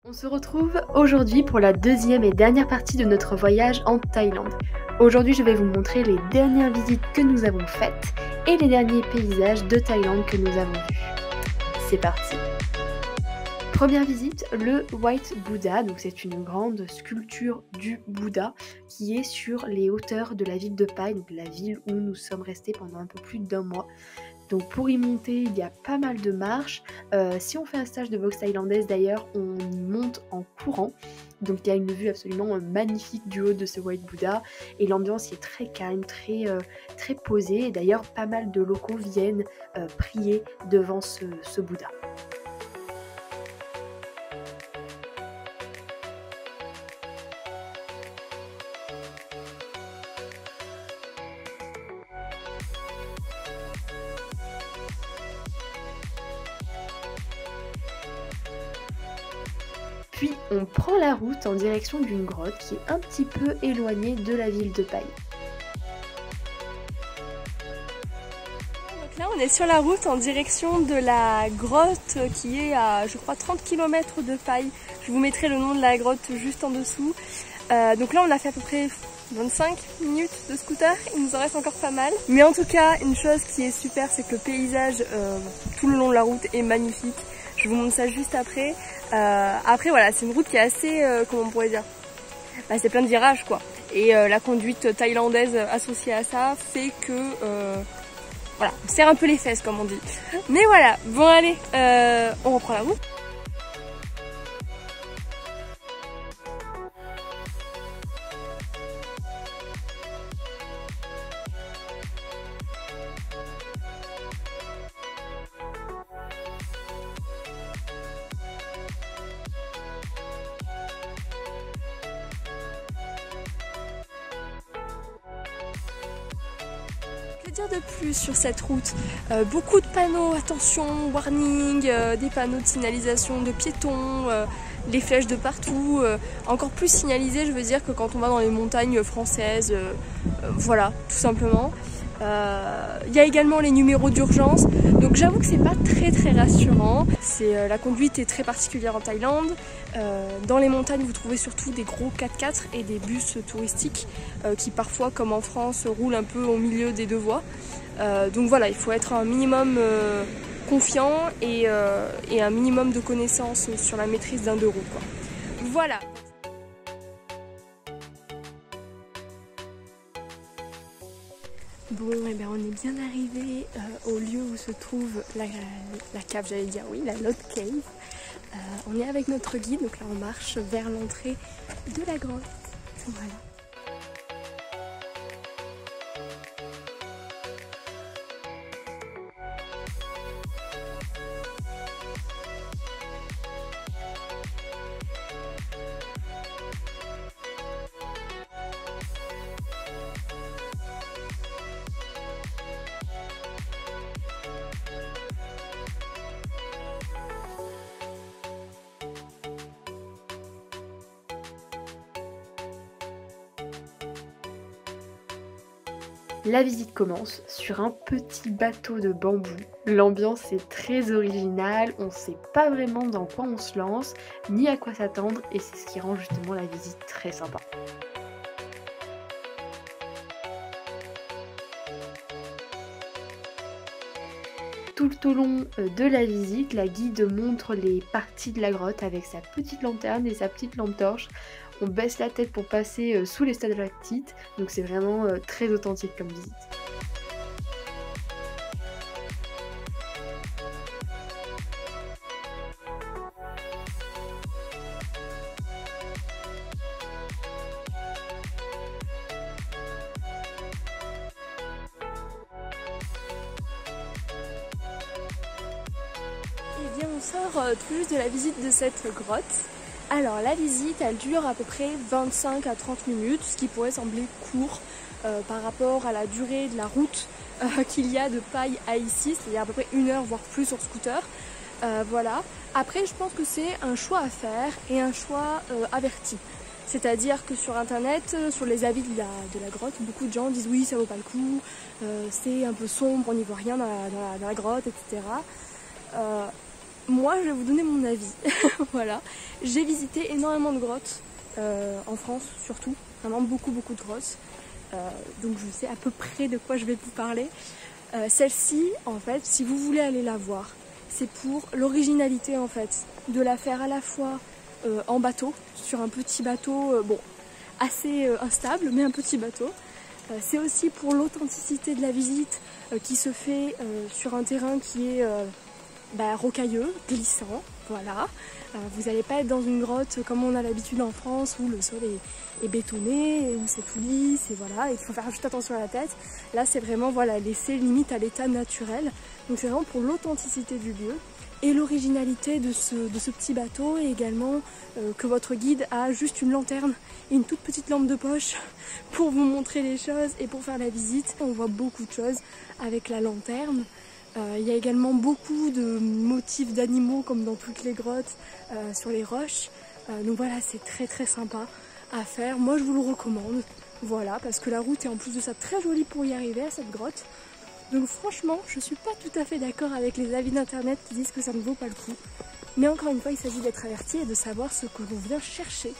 On se retrouve aujourd'hui pour la deuxième et dernière partie de notre voyage en Thaïlande. Aujourd'hui, je vais vous montrer les dernières visites que nous avons faites et les derniers paysages de Thaïlande que nous avons vus. C'est parti! Première visite, le White Buddha. Donc c'est une grande sculpture du Bouddha qui est sur les hauteurs de la ville de Pai, donc la ville où nous sommes restés pendant un peu plus d'1 mois. Donc pour y monter, il y a pas mal de marches. Si on fait un stage de boxe thaïlandaise d'ailleurs, on y monte en courant. Donc il y a une vue absolument magnifique du haut de ce White Buddha. Et l'ambiance y est très calme, très posée. Et d'ailleurs, pas mal de locaux viennent prier devant ce Bouddha. Puis on prend la route en direction d'une grotte qui est un petit peu éloignée de la ville de Pai. Donc là on est sur la route en direction de la grotte qui est à je crois 30 km de Pai. Je vous mettrai le nom de la grotte juste en dessous. Donc là on a fait à peu près 25 minutes de scooter, il nous en reste encore pas mal. Mais en tout cas une chose qui est super, c'est que le paysage tout le long de la route est magnifique. Je vous montre ça juste après. Après voilà, c'est une route qui est assez, comment on pourrait dire, c'est plein de virages quoi. Et la conduite thaïlandaise associée à ça fait que, voilà, on serre un peu les fesses comme on dit. Mais voilà, bon allez, on reprend la route. Que dire de plus sur cette route? Beaucoup de panneaux, attention, warning, des panneaux de signalisation de piétons, les flèches de partout, encore plus signalisés, je veux dire, que quand on va dans les montagnes françaises, voilà, tout simplement. Il y a également les numéros d'urgence, donc j'avoue que c'est pas très rassurant. La conduite est très particulière en Thaïlande. Dans les montagnes vous trouvez surtout des gros 4x4 et des bus touristiques qui parfois comme en France roulent un peu au milieu des deux voies. Donc voilà, il faut être un minimum confiant et un minimum de connaissances sur la maîtrise d'un deux roues quoi. Voilà. Bon, et bien on est bien arrivé au lieu où se trouve la cave, j'allais dire oui, la Lotte Cave. On est avec notre guide, donc là on marche vers l'entrée de la grotte. Voilà. La visite commence sur un petit bateau de bambou. L'ambiance est très originale, on ne sait pas vraiment dans quoi on se lance, ni à quoi s'attendre, et c'est ce qui rend justement la visite très sympa. Tout au long de la visite, la guide montre les parties de la grotte avec sa petite lanterne et sa petite lampe torche. On baisse la tête pour passer sous les stalactites, donc c'est vraiment très authentique comme visite. Et bien on sort tout juste de la visite de cette grotte. Alors la visite elle dure à peu près 25 à 30 minutes, ce qui pourrait sembler court par rapport à la durée de la route qu'il y a de Pai à ici, c'est-à-dire à peu près 1 heure voire plus sur scooter. Voilà. Après je pense que c'est un choix à faire et un choix averti. C'est-à-dire que sur internet, sur les avis de la grotte, beaucoup de gens disent oui ça vaut pas le coup, c'est un peu sombre, on n'y voit rien dans la grotte, etc. moi je vais vous donner mon avis. Voilà, j'ai visité énormément de grottes, en France surtout, vraiment beaucoup de grottes. Donc je sais à peu près de quoi je vais vous parler. Celle-ci, en fait, si vous voulez aller la voir, c'est pour l'originalité en fait, de la faire à la fois en bateau, sur un petit bateau, bon, assez instable, mais un petit bateau. C'est aussi pour l'authenticité de la visite qui se fait sur un terrain qui est rocailleux, glissant, voilà. Vous n'allez pas être dans une grotte comme on a l'habitude en France où le sol est bétonné, où c'est tout lisse, et voilà, il faut faire juste attention à la tête. Là c'est vraiment voilà, laisser limite à l'état naturel. Donc c'est vraiment pour l'authenticité du lieu et l'originalité de ce petit bateau, et également que votre guide a juste une lanterne et une toute petite lampe de poche pour vous montrer les choses et pour faire la visite. On voit beaucoup de choses avec la lanterne. Il y a également beaucoup de motifs d'animaux comme dans toutes les grottes sur les roches. Donc voilà, c'est très sympa à faire. Moi je vous le recommande, voilà, parce que la route est en plus de ça très jolie pour y arriver à cette grotte. Donc franchement, je suis pas tout à fait d'accord avec les avis d'internet qui disent que ça ne vaut pas le coup. Mais encore une fois, il s'agit d'être averti et de savoir ce que l'on vient chercher.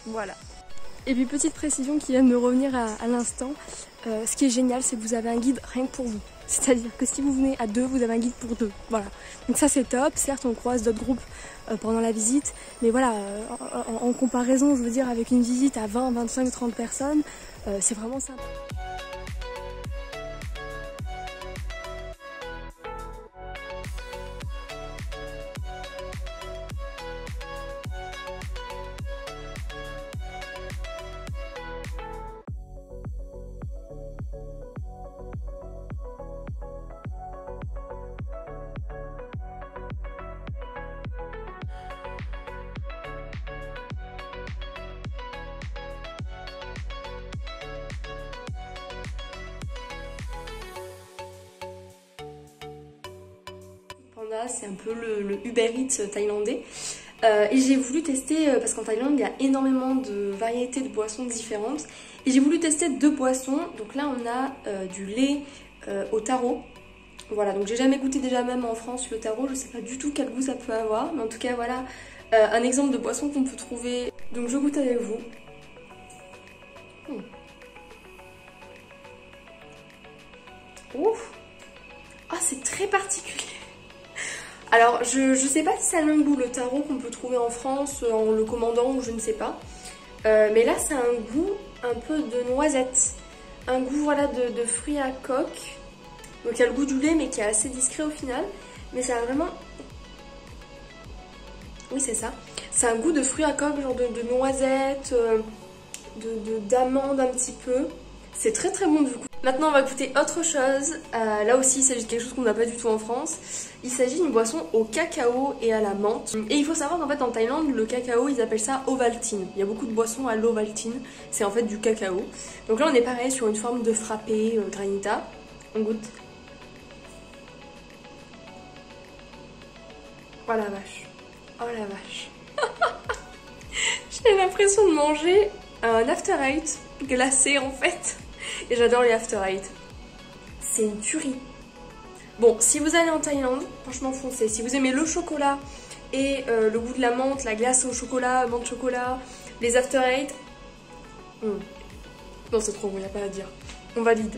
Voilà. Et puis petite précision qui vient de me revenir à l'instant, ce qui est génial, c'est que vous avez un guide rien que pour vous. C'est-à-dire que si vous venez à 2, vous avez un guide pour 2. Voilà. Donc ça c'est top. Certes, on croise d'autres groupes pendant la visite, mais voilà, en comparaison, je veux dire, avec une visite à 20, 25, 30 personnes, c'est vraiment sympa. C'est un peu le Uber Eats thaïlandais. Et j'ai voulu tester, parce qu'en Thaïlande il y a énormément de variétés de boissons différentes, et j'ai voulu tester 2 boissons. Donc là on a du lait au taro. Voilà, donc j'ai jamais goûté déjà même en France le taro, je sais pas du tout quel goût ça peut avoir, mais en tout cas voilà un exemple de boisson qu'on peut trouver. Donc je goûte avec vous. Ouf. Ah, c'est très particulier. Alors je sais pas si ça a le même goût le taro qu'on peut trouver en France en le commandant ou je ne sais pas. Mais là ça a un goût un peu de noisette. Un goût voilà de fruits à coque. Donc il y a le goût du lait mais qui est assez discret au final. Mais ça a vraiment... Oui c'est ça. C'est un goût de fruits à coque, genre de noisette, d'amande un petit peu. C'est très bon du coup. Maintenant on va goûter autre chose. Là aussi il s'agit de quelque chose qu'on n'a pas du tout en France. Il s'agit d'une boisson au cacao et à la menthe. Et il faut savoir qu'en fait en Thaïlande le cacao ils appellent ça Ovaltine. Il y a beaucoup de boissons à l'Ovaltine. C'est en fait du cacao. Donc là on est pareil sur une forme de frappé granita. On goûte. Oh la vache. Oh la vache. J'ai l'impression de manger un After Eight glacé en fait. Et j'adore les After Eight. C'est une tuerie. Bon, si vous allez en Thaïlande, franchement foncez. Si vous aimez le chocolat et le goût de la menthe, la glace au chocolat, menthe chocolat, les After Eight. Non, c'est trop bon, il n'y a pas à dire. On valide.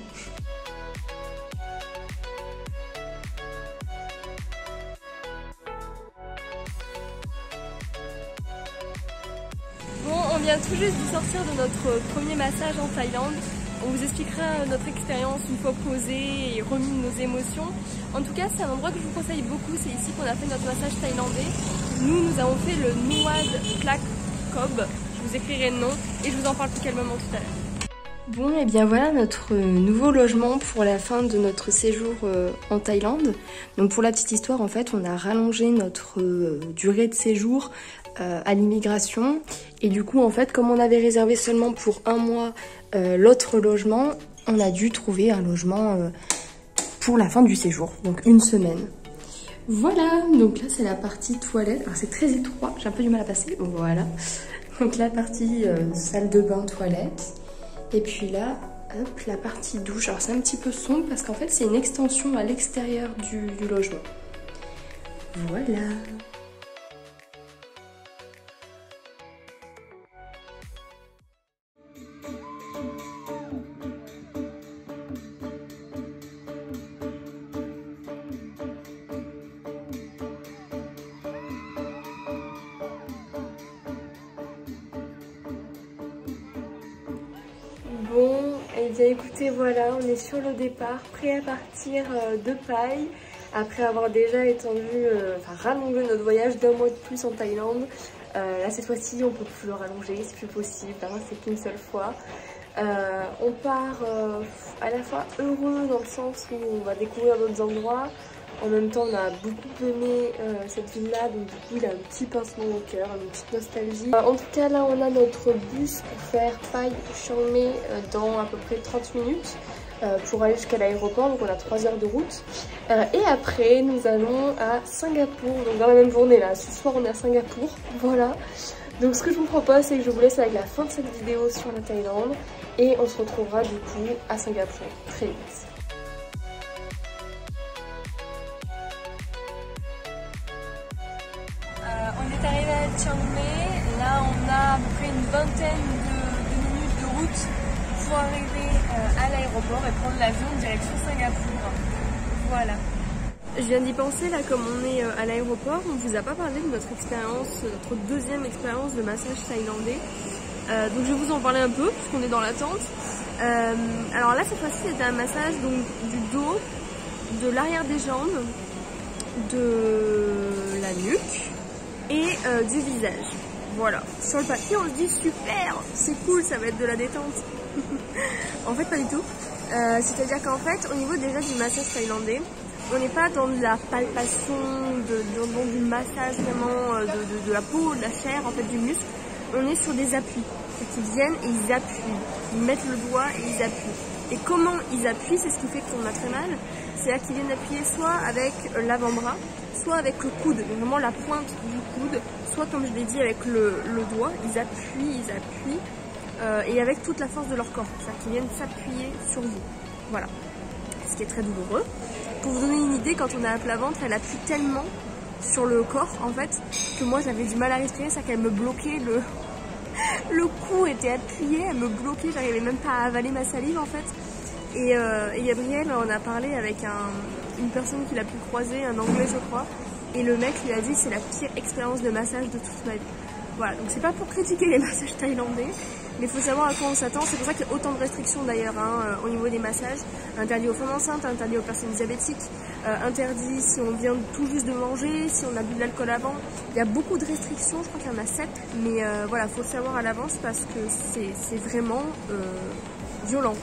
Bon, on vient tout juste de sortir de notre premier massage en Thaïlande. On vous expliquera notre expérience une fois posée et remis nos émotions. En tout cas, c'est un endroit que je vous conseille beaucoup. C'est ici qu'on a fait notre massage thaïlandais. Nous avons fait le Nuad Plak Kob. Je vous écrirai le nom et je vous en parle plus calmement tout à l'heure. Bon, et bien voilà notre nouveau logement pour la fin de notre séjour en Thaïlande. Donc pour la petite histoire, en fait, on a rallongé notre durée de séjour à l'immigration. Et du coup, en fait, comme on avait réservé seulement pour 1 mois l'autre logement, on a dû trouver un logement pour la fin du séjour, donc 1 semaine. Voilà, donc là c'est la partie toilette. Alors c'est très étroit, j'ai un peu du mal à passer. Voilà, donc la partie salle de bain, toilette. Et puis là, hop, la partie douche. Alors c'est un petit peu sombre parce qu'en fait c'est une extension à l'extérieur du logement. Voilà. Bon, et bien écoutez, voilà, on est sur le départ, prêt à partir de Pai, après avoir déjà rallongé notre voyage d'1 mois de plus en Thaïlande. Là cette fois-ci on peut plus le rallonger, c'est plus possible, c'est qu'une seule fois. On part à la fois heureux dans le sens où on va découvrir d'autres endroits. En même temps, on a beaucoup aimé cette ville-là, donc du coup, il a un petit pincement au cœur, une petite nostalgie. En tout cas, là, on a notre bus pour faire Pai-Chiang Mai dans à peu près 30 minutes pour aller jusqu'à l'aéroport, donc on a 3 heures de route. Et après, nous allons à Singapour, donc dans la même journée, là. Ce soir, on est à Singapour, voilà. Donc ce que je vous propose, c'est que je vous laisse avec la fin de cette vidéo sur la Thaïlande et on se retrouvera du coup à Singapour très vite. On est arrivé à Chiang Mai, là on a à peu près une vingtaine de minutes de route pour arriver à l'aéroport et prendre l'avion direction Singapour. Voilà. Je viens d'y penser, là comme on est à l'aéroport, on ne vous a pas parlé de notre expérience, notre deuxième expérience de massage thaïlandais. Donc je vais vous en parler un peu puisqu'on est dans l'attente. Alors là cette fois-ci c'était un massage donc, du dos, de l'arrière des jambes, de la nuque et du visage. Voilà, sur le papier on se dit super, c'est cool, ça va être de la détente. En fait pas du tout, c'est-à-dire qu'en fait au niveau déjà du massage thaïlandais, on n'est pas dans de la palpation, dans du massage vraiment de la peau, de la chair, en fait du muscle. On est sur des appuis. Ils viennent et ils appuient. Ils mettent le doigt et ils appuient. Et comment ils appuient, c'est ce qui fait qu'on a très mal. C'est-à-dire qu'ils viennent appuyer soit avec l'avant-bras, soit avec le coude, vraiment la pointe du coude, soit comme je l'ai dit avec le doigt. Ils appuient, et avec toute la force de leur corps. C'est-à-dire qu'ils viennent s'appuyer sur vous. Voilà. Ce qui est très douloureux. Pour vous donner une idée, quand on a un plat-ventre, elle appuie tellement sur le corps en fait que moi j'avais du mal à respirer, c'est qu'elle me bloquait, le cou était appuyé, elle me bloquait, j'arrivais même pas à avaler ma salive en fait. Et Gabriel en a parlé avec une personne qu'il a pu croiser, un anglais je crois, et le mec lui a dit c'est la pire expérience de massage de toute ma vie. Voilà, donc c'est pas pour critiquer les massages thaïlandais, mais il faut savoir à quoi on s'attend. C'est pour ça qu'il y a autant de restrictions d'ailleurs au niveau des massages. Interdit aux femmes enceintes, interdit aux personnes diabétiques, interdit si on vient tout juste de manger, si on a bu de l'alcool avant. Il y a beaucoup de restrictions, je crois qu'il y en a 7, mais voilà, il faut le savoir à l'avance parce que c'est vraiment violent.